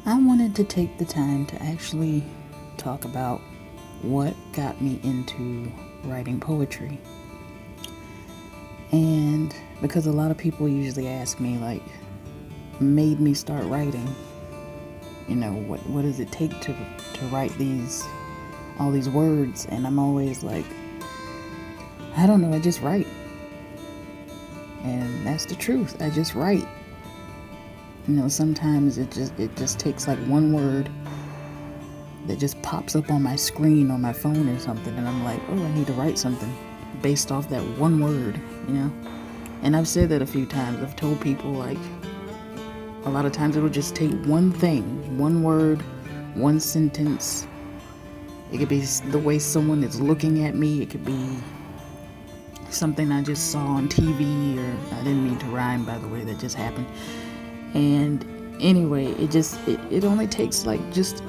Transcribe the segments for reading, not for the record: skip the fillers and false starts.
I wanted to take the time to actually talk about what got me into writing poetry. And because a lot of people usually ask me, like, made me start writing, what does it take to write all these words? And I'm always like, I don't know, I just write. And that's the truth. I just write. Sometimes it just takes like one word that just pops up on my screen on my phone or something, and I'm like, oh, I need to write something based off that one word. And I've said that a few times. I've told people, like, a lot of times it'll just take one thing, one word, one sentence. It could be the way someone is looking at me. It could be something I just saw on TV, or I didn't mean to rhyme, by the way, that just happened. And anyway, it only takes like just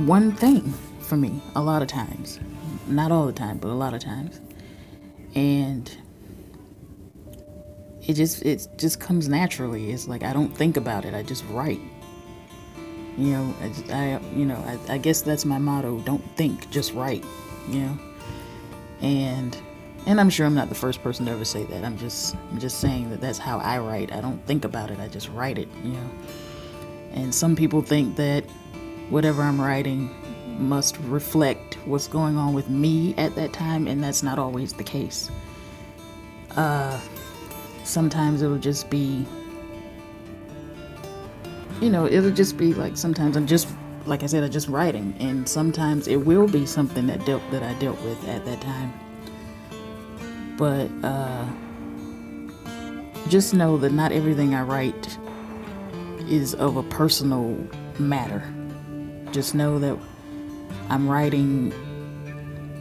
one thing for me a lot of times. Not all the time, but a lot of times. And it just comes naturally. It's like I don't think about it. I just write. I guess that's my motto. Don't think, just write. You know. And I'm sure I'm not the first person to ever say that. I'm just saying that that's how I write. I don't think about it. I just write it. And some people think that whatever I'm writing must reflect what's going on with me at that time, and that's not always the case. Sometimes it'll just be, like, sometimes I'm just, like I said, I'm just writing, and sometimes it will be something that I dealt with at that time. But just know that not everything I write is of a personal matter. Just know that I'm writing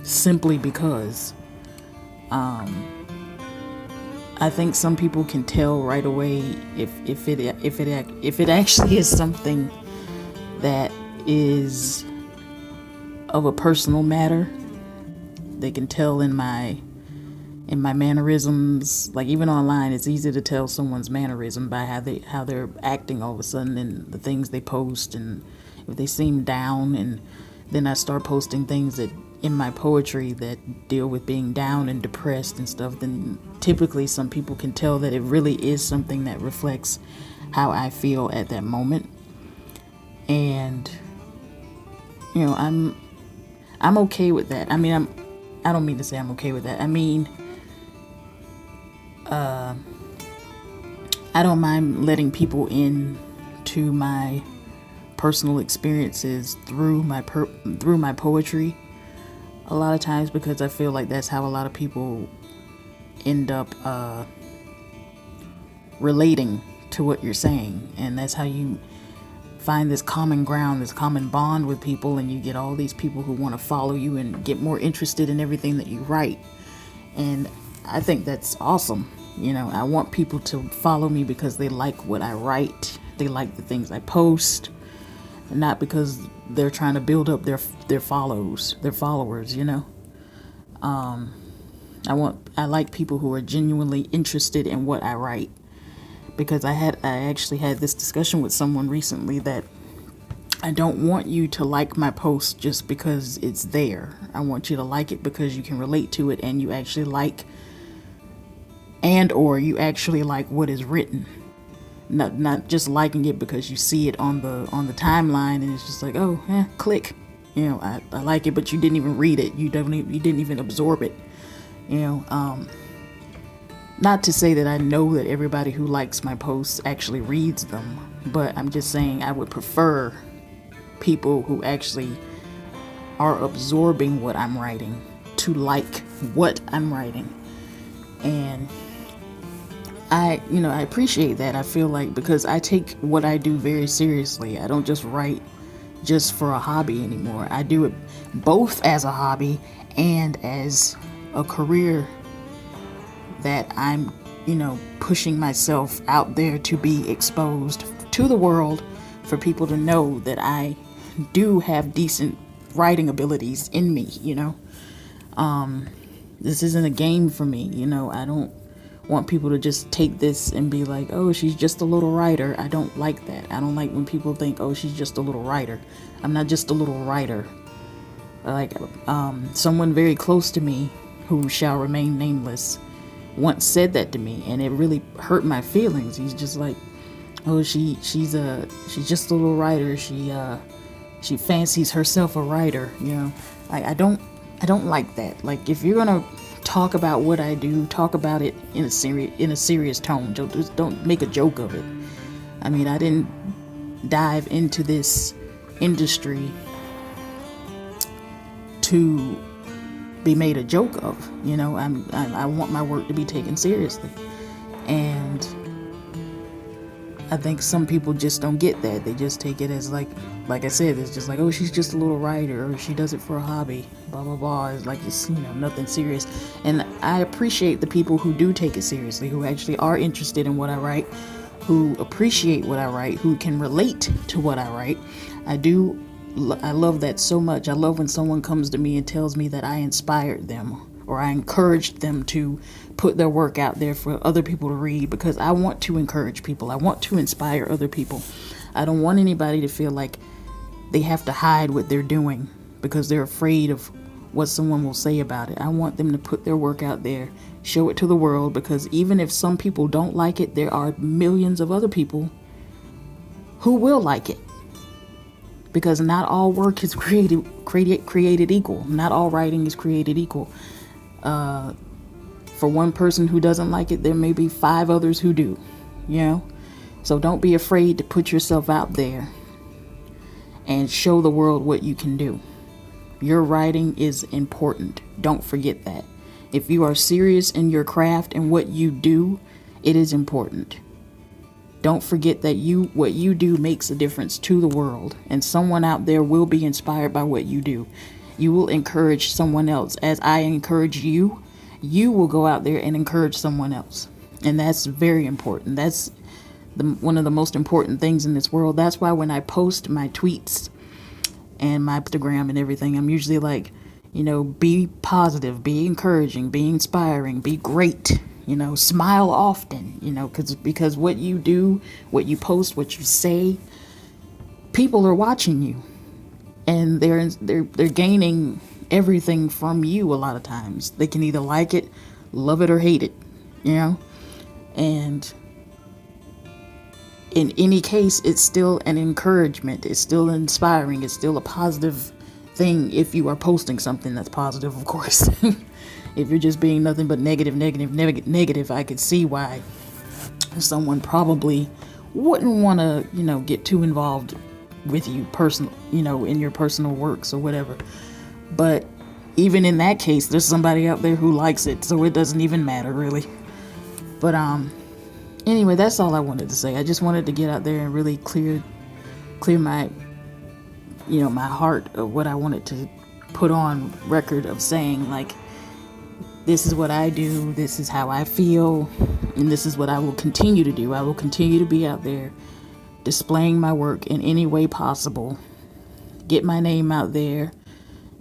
simply because I think some people can tell right away if it actually is something that is of a personal matter. They can tell in my mannerisms. Like, even online, it's easy to tell someone's mannerism by how they're acting all of a sudden, and the things they post, and if they seem down. And then I start posting things that in my poetry that deal with being down and depressed and stuff, then typically some people can tell that it really is something that reflects how I feel at that moment. And I'm okay with that. I mean, I don't mean to say I'm okay with that. I mean, I don't mind letting people in to my personal experiences through my poetry a lot of times, because I feel like that's how a lot of people end up relating to what you're saying, and that's how you find this common ground, this common bond with people, and you get all these people who want to follow you and get more interested in everything that you write. And I think that's awesome. I want people to follow me because they like what I write. They like the things I post, not because they're trying to build up their followers. I like people who are genuinely interested in what I write, because I actually had this discussion with someone recently that I don't want you to like my post just because it's there. I want you to like it because you can relate to it, and you actually like what is written. Not just liking it because you see it on the timeline and it's just like, oh, click. I like it, but you didn't even read it. You didn't even absorb it. Not to say that I know that everybody who likes my posts actually reads them, but I'm just saying I would prefer people who actually are absorbing what I'm writing to like what I'm writing. And I appreciate that. I feel like, because I take what I do very seriously. I don't just write just for a hobby anymore. I do it both as a hobby and as a career that I'm, pushing myself out there to be exposed to the world, for people to know that I do have decent writing abilities in me. This isn't a game for me. I don't want people to just take this and be like, oh, she's just a little writer. I don't like that. I don't like when people think, oh, she's just a little writer. I'm not just a little writer. Like, someone very close to me, who shall remain nameless, once said that to me, and it really hurt my feelings. He's just like, oh, she's just a little writer. She fancies herself a writer, you know. I don't like that. Like, if you're gonna talk about what I do, talk about it in a serious tone. Just don't make a joke of it. I mean, I didn't dive into this industry to be made a joke of, you know. I want my work to be taken seriously, and I think some people just don't get that. They just take it as like I said, it's just like, oh, she's just a little writer, or she does it for a hobby, blah blah blah. It's like, it's, you know, nothing serious. And I appreciate the people who do take it seriously, who actually are interested in what I write, who appreciate what I write, who can relate to what I write. I love that so much. I love when someone comes to me and tells me that I inspired them, or I encouraged them to put their work out there for other people to read, because I want to encourage people. I want to inspire other people. I don't want anybody to feel like they have to hide what they're doing because they're afraid of what someone will say about it. I want them to put their work out there, show it to the world, because even if some people don't like it, there are millions of other people who will like it. Because not all work is created equal. Not all writing is created equal. For one person who doesn't like it, there may be 5 others who do, you know? So don't be afraid to put yourself out there and show the world what you can do. Your writing is important. Don't forget that. If you are serious in your craft and what you do, it is important. Don't forget that what you do makes a difference to the world, and someone out there will be inspired by what you do. You will encourage someone else. As I encourage you, you will go out there and encourage someone else. And that's very important. That's one of the most important things in this world. That's why when I post my tweets and my Instagram and everything, I'm usually like, you know, be positive, be encouraging, be inspiring, be great. You know, smile often, you know, because what you do, what you post, what you say, people are watching you, and they're gaining everything from you. A lot of times they can either like it, love it, or hate it, you know. And in any case, it's still an encouragement, it's still inspiring, it's still a positive thing if you are posting something that's positive, of course. If you're just being nothing but negative, I could see why someone probably wouldn't want to, you know, get too involved with you personal, you know, in your personal works or whatever. But even in that case, there's somebody out there who likes it, so it doesn't even matter really. But anyway, that's all I wanted to say. I just wanted to get out there and really clear my, you know, my heart of what I wanted to put on record of saying, like, this is what I do, this is how I feel, and this is what I will continue to do. I will continue to be out there displaying my work in any way possible, get my name out there,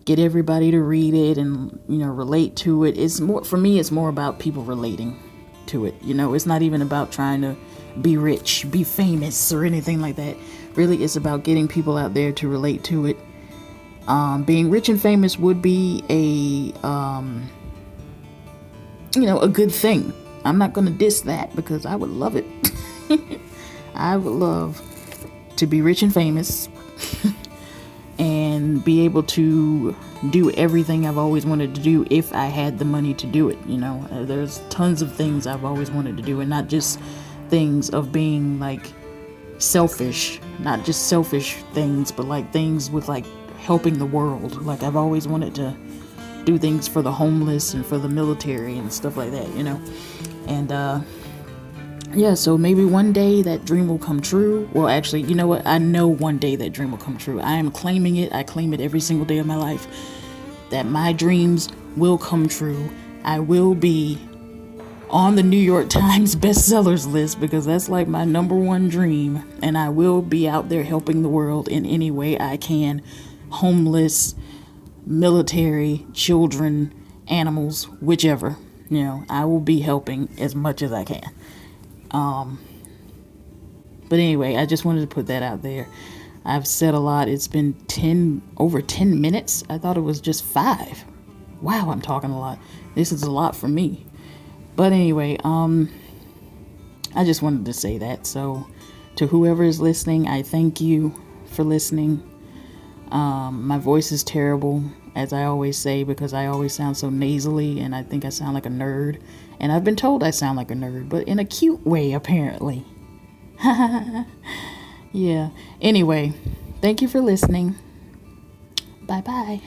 get everybody to read it and, you know, relate to it. It's more, for me, it's more about people relating to it. You know, it's not even about trying to be rich, be famous, or anything like that. Really, it's about getting people out there to relate to it. Being rich and famous would be a good thing. I'm not going to diss that, because I would love it. I would love to be rich and famous and be able to do everything I've always wanted to do if I had the money to do it. You know, there's tons of things I've always wanted to do, and not just things of being like selfish, not just selfish things, but like things with like helping the world. Like, I've always wanted to do things for the homeless and for the military and stuff like that, you know. And yeah, so maybe one day that dream will come true. Well, actually, you know what? I know one day that dream will come true. I am claiming it. I claim it every single day of my life, that my dreams will come true. I will be on the New York Times bestsellers list, because that's like my number one dream. And I will be out there helping the world in any way I can. Homeless, military, children, animals, whichever. I will be helping as much as I can. But anyway, I just wanted to put that out there. I've said a lot. It's been over 10 minutes. I thought it was just 5. Wow, I'm talking a lot. This is a lot for me. But anyway, I just wanted to say that. So to whoever is listening, I thank you for listening. My voice is terrible, as I always say, because I always sound so nasally and I think I sound like a nerd. And I've been told I sound like a nerd, but in a cute way, apparently. Yeah. Anyway, thank you for listening. Bye bye.